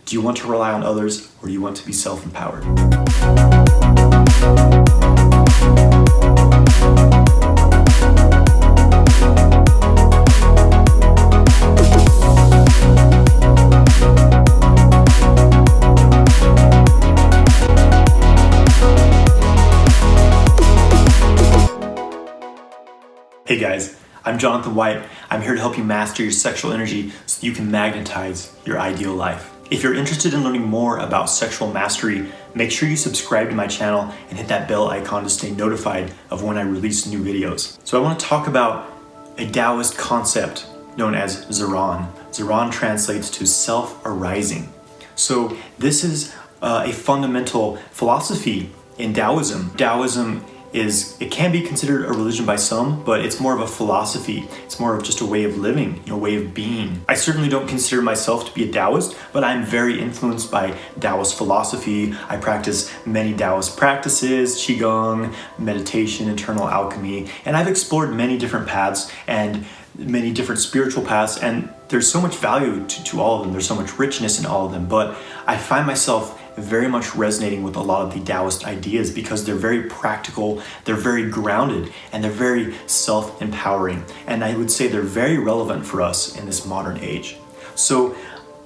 Do you want to rely on others, or do you want to be self-empowered? Hey guys, I'm Jonathan White. I'm here to help you master your sexual energy so you can magnetize your ideal life. If you're interested in learning more about sexual mastery, make sure you subscribe to my channel and hit that bell icon to stay notified of when I release new videos. So I want to talk about a Taoist concept known as Ziran. Ziran translates to self-arising. So this is a fundamental philosophy in Taoism. Taoism it can be considered a religion by some, but it's more of a philosophy. It's more of just a way of living, a way of being. I certainly don't consider myself to be a Taoist, but I'm very influenced by Taoist philosophy. I practice many Taoist practices, Qigong, meditation, internal alchemy, and I've explored many different paths and many different spiritual paths, and there's so much value to all of them. There's so much richness in all of them, but I find myself very much resonating with a lot of the Taoist ideas because they're very practical, they're very grounded, and they're very self-empowering. And I would say they're very relevant for us in this modern age. So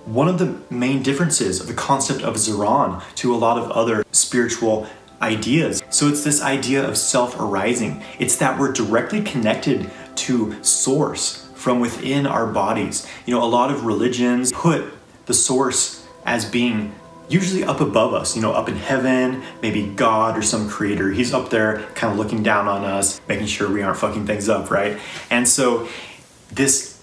one of the main differences of the concept of Ziran to a lot of other spiritual ideas, so it's this idea of self-arising. It's that we're directly connected to source from within our bodies. A lot of religions put the source as being usually up above us, up in heaven, maybe God or some creator. He's up there kind of looking down on us, making sure we aren't fucking things up, right? And so this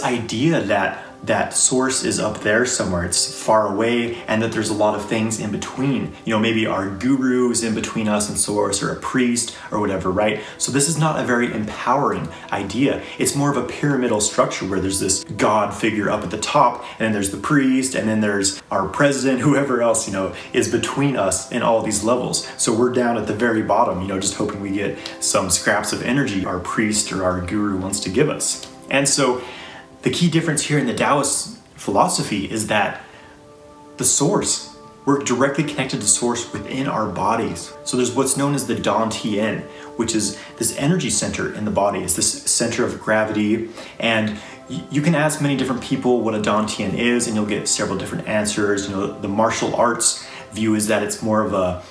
idea that source is up there somewhere, it's far away, and that there's a lot of things in between. Maybe our guru is in between us and source, or a priest or whatever, right? So this is not a very empowering idea. It's more of a pyramidal structure where there's this God figure up at the top, and then there's the priest, and then there's our president, whoever else, is between us in all these levels. So we're down at the very bottom, just hoping we get some scraps of energy our priest or our guru wants to give us. And so the key difference here in the Taoist philosophy is that the source, we're directly connected to source within our bodies. So there's what's known as the Dantien, which is this energy center in the body. It's this center of gravity. And you can ask many different people what a Dantien is, and you'll get several different answers. The martial arts view is that it's more of a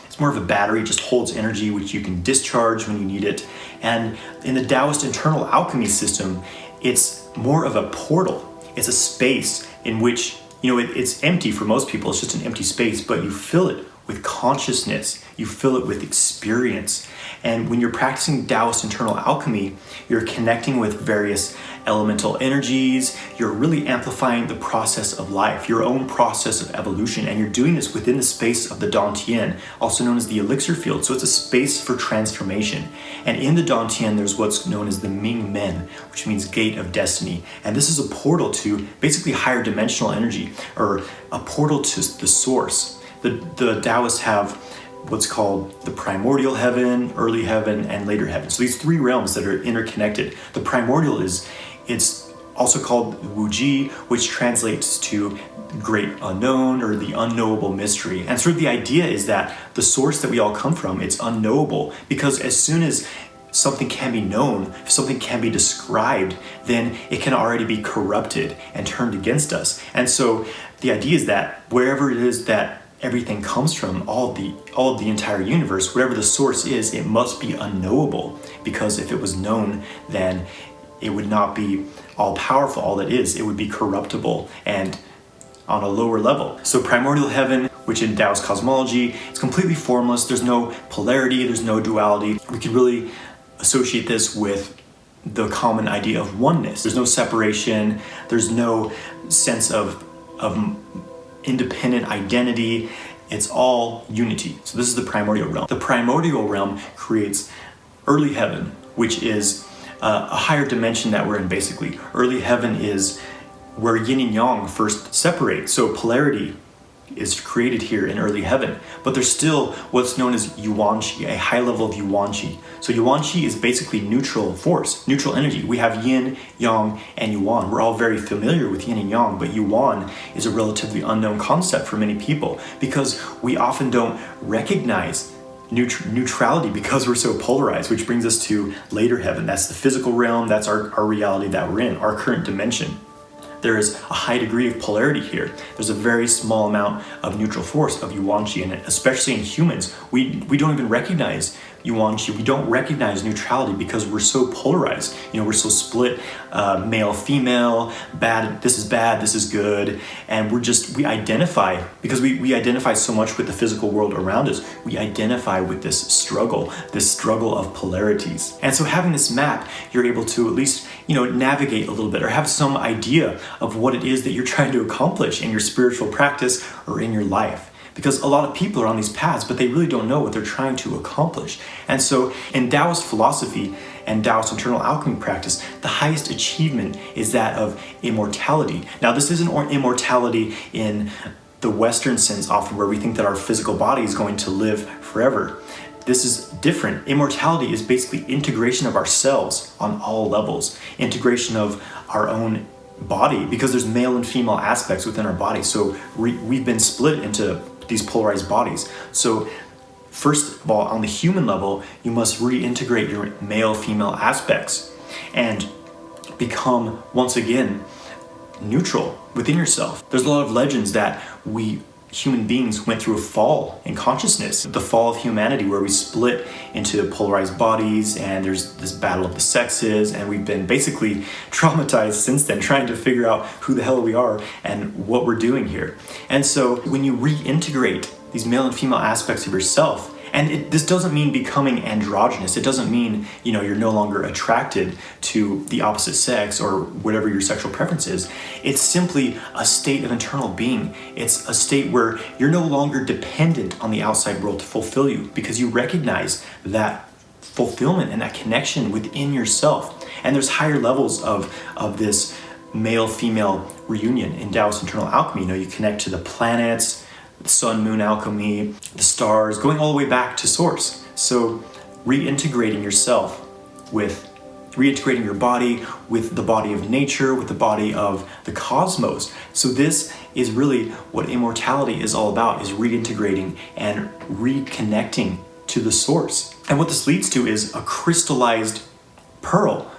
battery, it just holds energy which you can discharge when you need it. And in the Taoist internal alchemy system, it's more of a portal. It's a space in which, it's empty for most people. It's just an empty space, but you fill it with consciousness. You fill it with experience. And when you're practicing Taoist internal alchemy, you're connecting with various elemental energies. You're really amplifying the process of life, your own process of evolution. And you're doing this within the space of the Dantien, also known as the elixir field. So it's a space for transformation. And in the Dantien, there's what's known as the Ming Men, which means gate of destiny. And this is a portal to basically higher dimensional energy, or a portal to the source. The Taoists have what's called the primordial heaven, early heaven, and later heaven. So these three realms that are interconnected. The primordial it's also called Wuji, which translates to great unknown, or the unknowable mystery. And sort of the idea is that the source that we all come from, it's unknowable, because as soon as something can be known, if something can be described, then it can already be corrupted and turned against us. And so the idea is that wherever it is that everything comes from, all of the entire universe, whatever the source is, it must be unknowable, because if it was known, then it would not be all powerful. All that is, it would be corruptible and on a lower level. So primordial heaven, which in Taoist cosmology, is completely formless. There's no polarity, there's no duality. We could really associate this with the common idea of oneness. There's no separation, there's no sense of independent identity. It's all unity. So this is the primordial realm. The primordial realm creates early heaven, which is a higher dimension that we're in, basically. Early heaven is where yin and yang first separate. So polarity is created here in early heaven, but there's still what's known as yuanqi, a high level of yuanqi. So yuanqi is basically neutral force, neutral energy. We have yin, yang, and yuan. We're all very familiar with yin and yang, but yuan is a relatively unknown concept for many people because we often don't recognize neutrality because we're so polarized, which brings us to later heaven. That's the physical realm. That's our reality that we're in, our current dimension. There is a high degree of polarity here. There's a very small amount of neutral force, of yuanqi, and especially in humans, we don't even recognize yuanqi. We don't recognize neutrality because we're so polarized. We're so split, male, female, bad, this is good, and we identify, because we identify so much with the physical world around us, we identify with this struggle of polarities. And so having this map, you're able to at least, navigate a little bit or have some idea of what it is that you're trying to accomplish in your spiritual practice or in your life. Because a lot of people are on these paths, but they really don't know what they're trying to accomplish. And so in Taoist philosophy and Taoist internal alchemy practice, the highest achievement is that of immortality. Now, this isn't immortality in the Western sense, often where we think that our physical body is going to live forever. This is different. Immortality is basically integration of ourselves on all levels, integration of our own body, because there's male and female aspects within our body. So we've been split into these polarized bodies. So first of all, on the human level, you must reintegrate your male-female aspects and become, once again, neutral within yourself. There's a lot of legends that we human beings went through a fall in consciousness, the fall of humanity, where we split into polarized bodies and there's this battle of the sexes, and we've been basically traumatized since then, trying to figure out who the hell we are and what we're doing here. And so when you reintegrate these male and female aspects of yourself, and this doesn't mean becoming androgynous. It doesn't mean, you're no longer attracted to the opposite sex or whatever your sexual preference is. It's simply a state of internal being. It's a state where you're no longer dependent on the outside world to fulfill you, because you recognize that fulfillment and that connection within yourself. And there's higher levels of this male-female reunion in Taoist internal alchemy. You connect to the planets, the sun, moon alchemy, the stars, going all the way back to source. So reintegrating yourself reintegrating your body with the body of nature, with the body of the cosmos. So this is really what immortality is all about, is reintegrating and reconnecting to the source. And what this leads to is a crystallized pearl.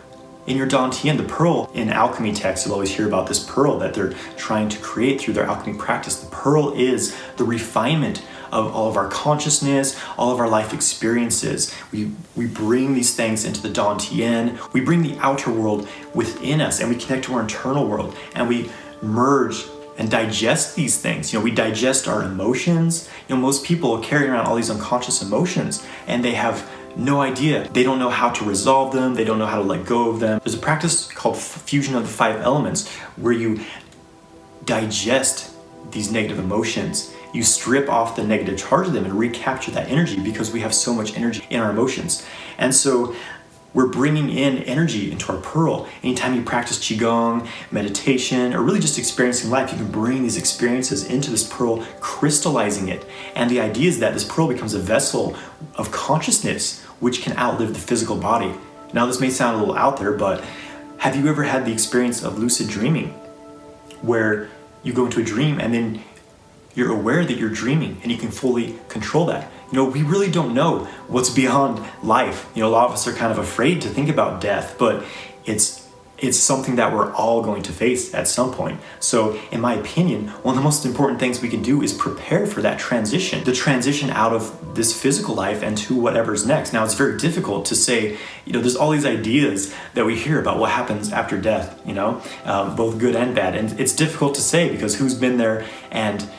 In your Dantien, the pearl in alchemy texts, you'll always hear about this pearl that they're trying to create through their alchemy practice. The pearl is the refinement of all of our consciousness, all of our life experiences. We bring these things into the Dantien. We bring the outer world within us, and we connect to our internal world, and we merge and digest these things. We digest our emotions. Most people carry around all these unconscious emotions, and they have no idea. They don't know how to resolve them. They don't know how to let go of them. There's a practice called fusion of the 5 elements where you digest these negative emotions. You strip off the negative charge of them and recapture that energy, because we have so much energy in our emotions. And so we're bringing in energy into our pearl. Anytime you practice Qigong, meditation, or really just experiencing life, you can bring these experiences into this pearl, crystallizing it. And the idea is that this pearl becomes a vessel of consciousness which can outlive the physical body. Now, this may sound a little out there, but have you ever had the experience of lucid dreaming, where you go into a dream and then you're aware that you're dreaming and you can fully control that? We really don't know what's beyond life. A lot of us are kind of afraid to think about death, but it's something that we're all going to face at some point. So in my opinion, one of the most important things we can do is prepare for that transition, the transition out of this physical life and to whatever's next. Now, it's very difficult to say, there's all these ideas that we hear about what happens after death, both good and bad. And it's difficult to say, because who's been there and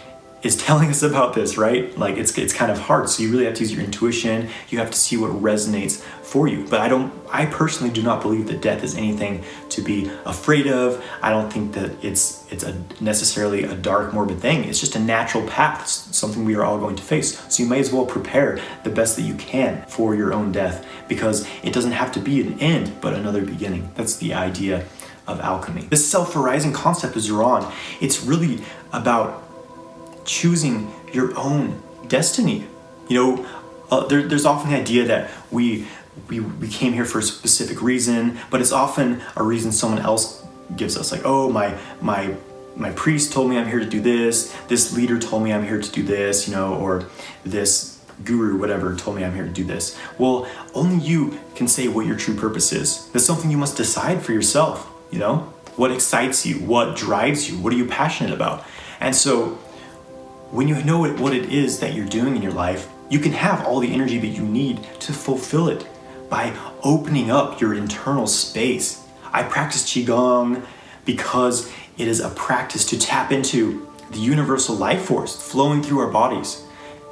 is telling us about this, right? Like it's kind of hard. So you really have to use your intuition. You have to see what resonates for you. But I personally do not believe that death is anything to be afraid of. I don't think that it's necessarily a dark, morbid thing. It's just a natural path. It's something we are all going to face. So you may as well prepare the best that you can for your own death, because it doesn't have to be an end, but another beginning. That's the idea of alchemy. This self-arising concept of Ziran, it's really about choosing your own destiny. There's often the idea that we came here for a specific reason, but it's often a reason someone else gives us. Like, oh, my priest told me I'm here to do this leader told me I'm here to do this, or this guru, whatever, told me I'm here to do this. Well, only you can say what your true purpose is. That's something you must decide for yourself, What excites you? What drives you? What are you passionate about? And so when you know what it is that you're doing in your life, you can have all the energy that you need to fulfill it by opening up your internal space. I practice Qigong because it is a practice to tap into the universal life force flowing through our bodies,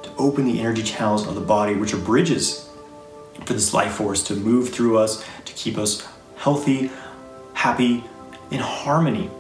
to open the energy channels of the body, which are bridges for this life force to move through us, to keep us healthy, happy, in harmony.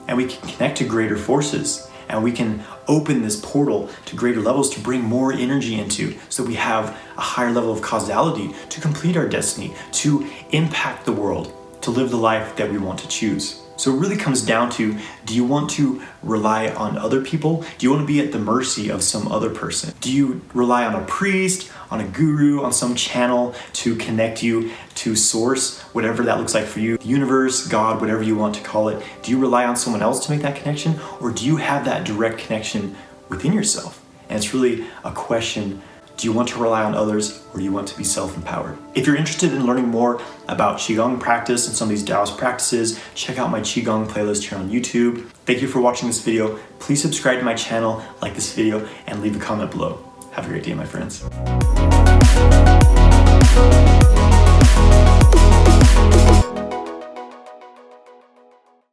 And we can connect to greater forces, and we can open this portal to greater levels to bring more energy into, so we have a higher level of causality to complete our destiny, to impact the world, to live the life that we want to choose. So it really comes down to, do you want to rely on other people? Do you want to be at the mercy of some other person? Do you rely on a priest, on a guru, on some channel to connect you to source, whatever that looks like for you, the universe, God, whatever you want to call it? Do you rely on someone else to make that connection? Or do you have that direct connection within yourself? And it's really a question. Do you want to rely on others, or do you want to be self-empowered? If you're interested in learning more about Qigong practice and some of these Taoist practices, check out my Qigong playlist here on YouTube. Thank you for watching this video. Please subscribe to my channel, like this video, and leave a comment below. Have a great day, my friends.